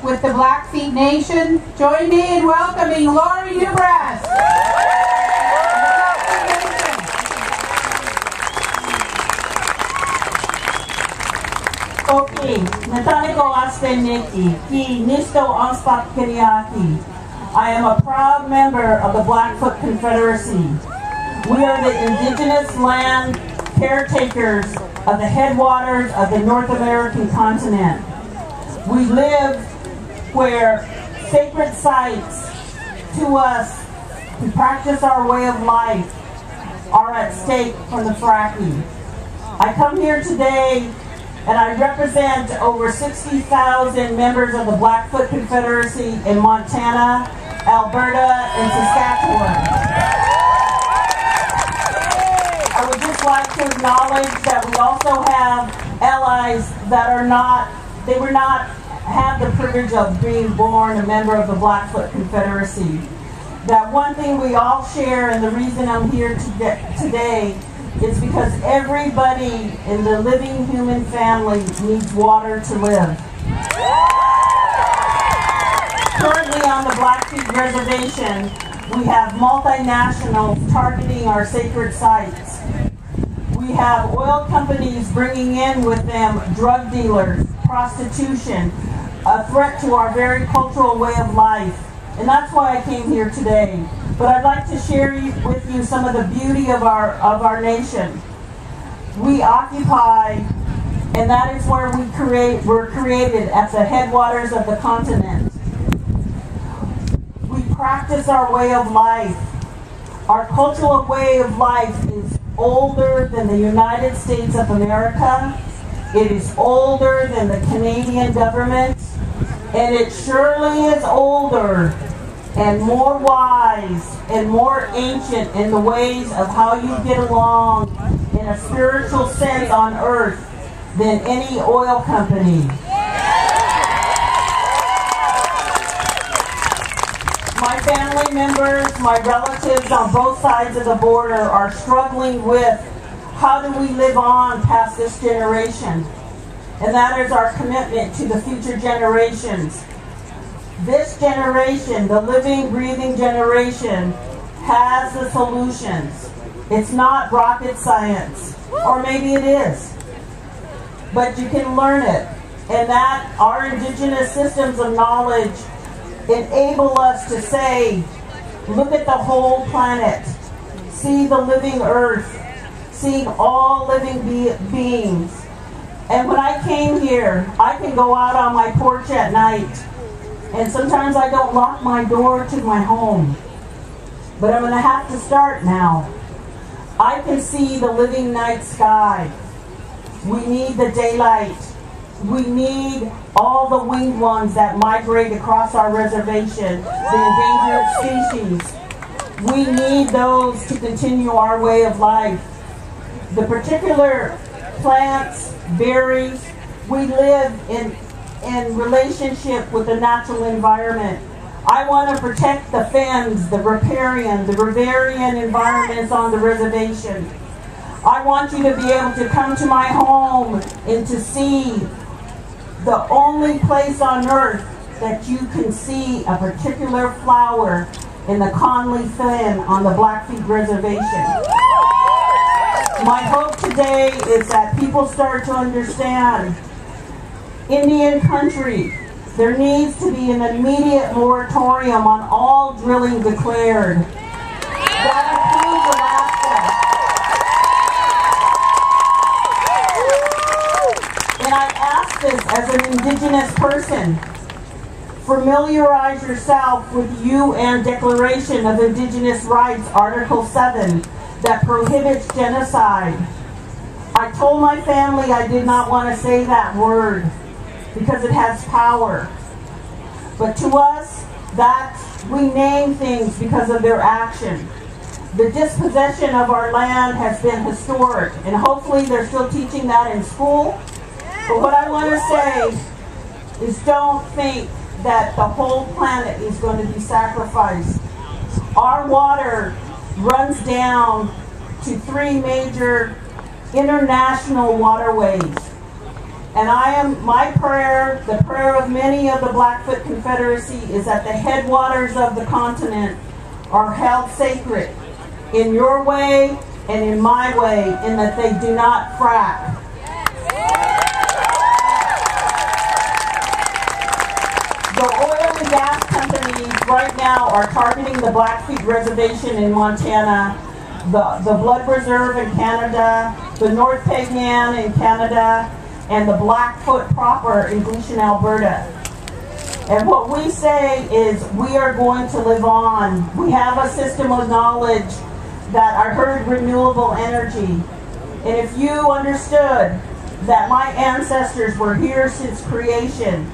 with the Blackfeet Nation. Join me in welcoming Lori Dubras. Okay, natali ko Aspen Nikki, ki Nisto Anspak Kiriaki. I am a proud member of the Blackfoot Confederacy. We are the indigenous land caretakers of the headwaters of the North American continent. We live where sacred sites to us to practice our way of life are at stake from the fracking. I come here today and I represent over 60,000 members of the Blackfoot Confederacy in Montana, Alberta, and Saskatchewan. I would just like to acknowledge that we also have allies that were not have the privilege of being born a member of the Blackfoot Confederacy. That one thing we all share, and the reason I'm here today is because everybody in the living human family needs water to live. Currently on the Blackfeet Reservation, we have multinationals targeting our sacred sites. We have oil companies bringing in with them drug dealers, prostitution, a threat to our very cultural way of life. And that's why I came here today. But I'd like to share with you some of the beauty of our nation. We occupy, and that is where we're created at the headwaters of the continent. We practice our way of life. Our cultural way of life is older than the United States of America. It is older than the Canadian government. And it surely is older and more wise and more ancient in the ways of how you get along in a spiritual sense on earth than any oil company. My family members, my relatives on both sides of the border are struggling with how do we live on past this generation. And that is our commitment to the future generations. This generation, the living, breathing generation, has the solutions. It's not rocket science, or maybe it is, but you can learn it. And that our indigenous systems of knowledge enable us to say, look at the whole planet, see the living earth, see all living beings. And when I came here, I can go out on my porch at night, and sometimes I don't lock my door to my home. But I'm going to have to start now. I can see the living night sky. We need the daylight. We need all the winged ones that migrate across our reservation, the endangered species. We need those to continue our way of life. The particular plants, berries, we live in relationship with the natural environment. I want to protect the fens, the riparian, the riverian environments on the reservation. I want you to be able to come to my home and to see the only place on earth that you can see a particular flower in the Conley Fen on the Blackfeet Reservation. My hope today is that people start to understand Indian country, there needs to be an immediate moratorium on all drilling declared. That includes Alaska. And I ask this as an indigenous person. Familiarize yourself with the UN Declaration of Indigenous Rights, Article 7, that prohibits genocide. I told my family I did not want to say that word because it has power. But to us, we name things because of their action. The dispossession of our land has been historic, and hopefully they're still teaching that in school. But what I want to say is don't think that the whole planet is going to be sacrificed. Our water runs down to 3 major international waterways. And my prayer, the prayer of many of the Blackfoot Confederacy, is that the headwaters of the continent are held sacred in your way and in my way, in that they do not frack. The oil and gas companies right now are targeting the Blackfeet Reservation in Montana, the Blood Reserve in Canada, the North Pegman in Canada, and the Blackfoot proper in Goshen, Alberta. And what we say is we are going to live on. We have a system of knowledge that I heard renewable energy. And if you understood that my ancestors were here since creation,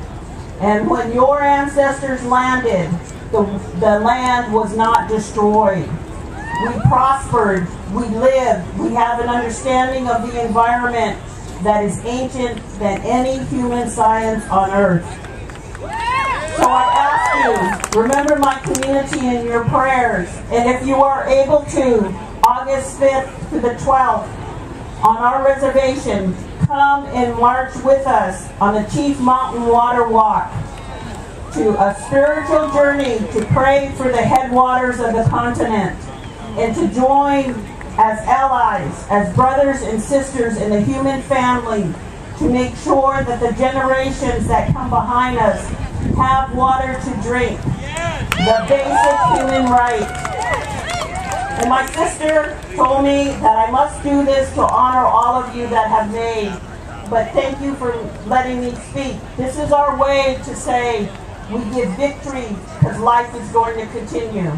and when your ancestors landed, the land was not destroyed. We prospered, we lived, we have an understanding of the environment that is ancient than any human science on earth. So I ask you, remember my community in your prayers, and if you are able to, August 5th to the 12th, on our reservation, come and march with us on the Chief Mountain Water Walk to a spiritual journey to pray for the headwaters of the continent and to join as allies, as brothers and sisters in the human family to make sure that the generations that come behind us have water to drink, the basic human right. And my sister told me that I must do this to honor all of you that have made. But thank you for letting me speak. This is our way to say we give victory because life is going to continue.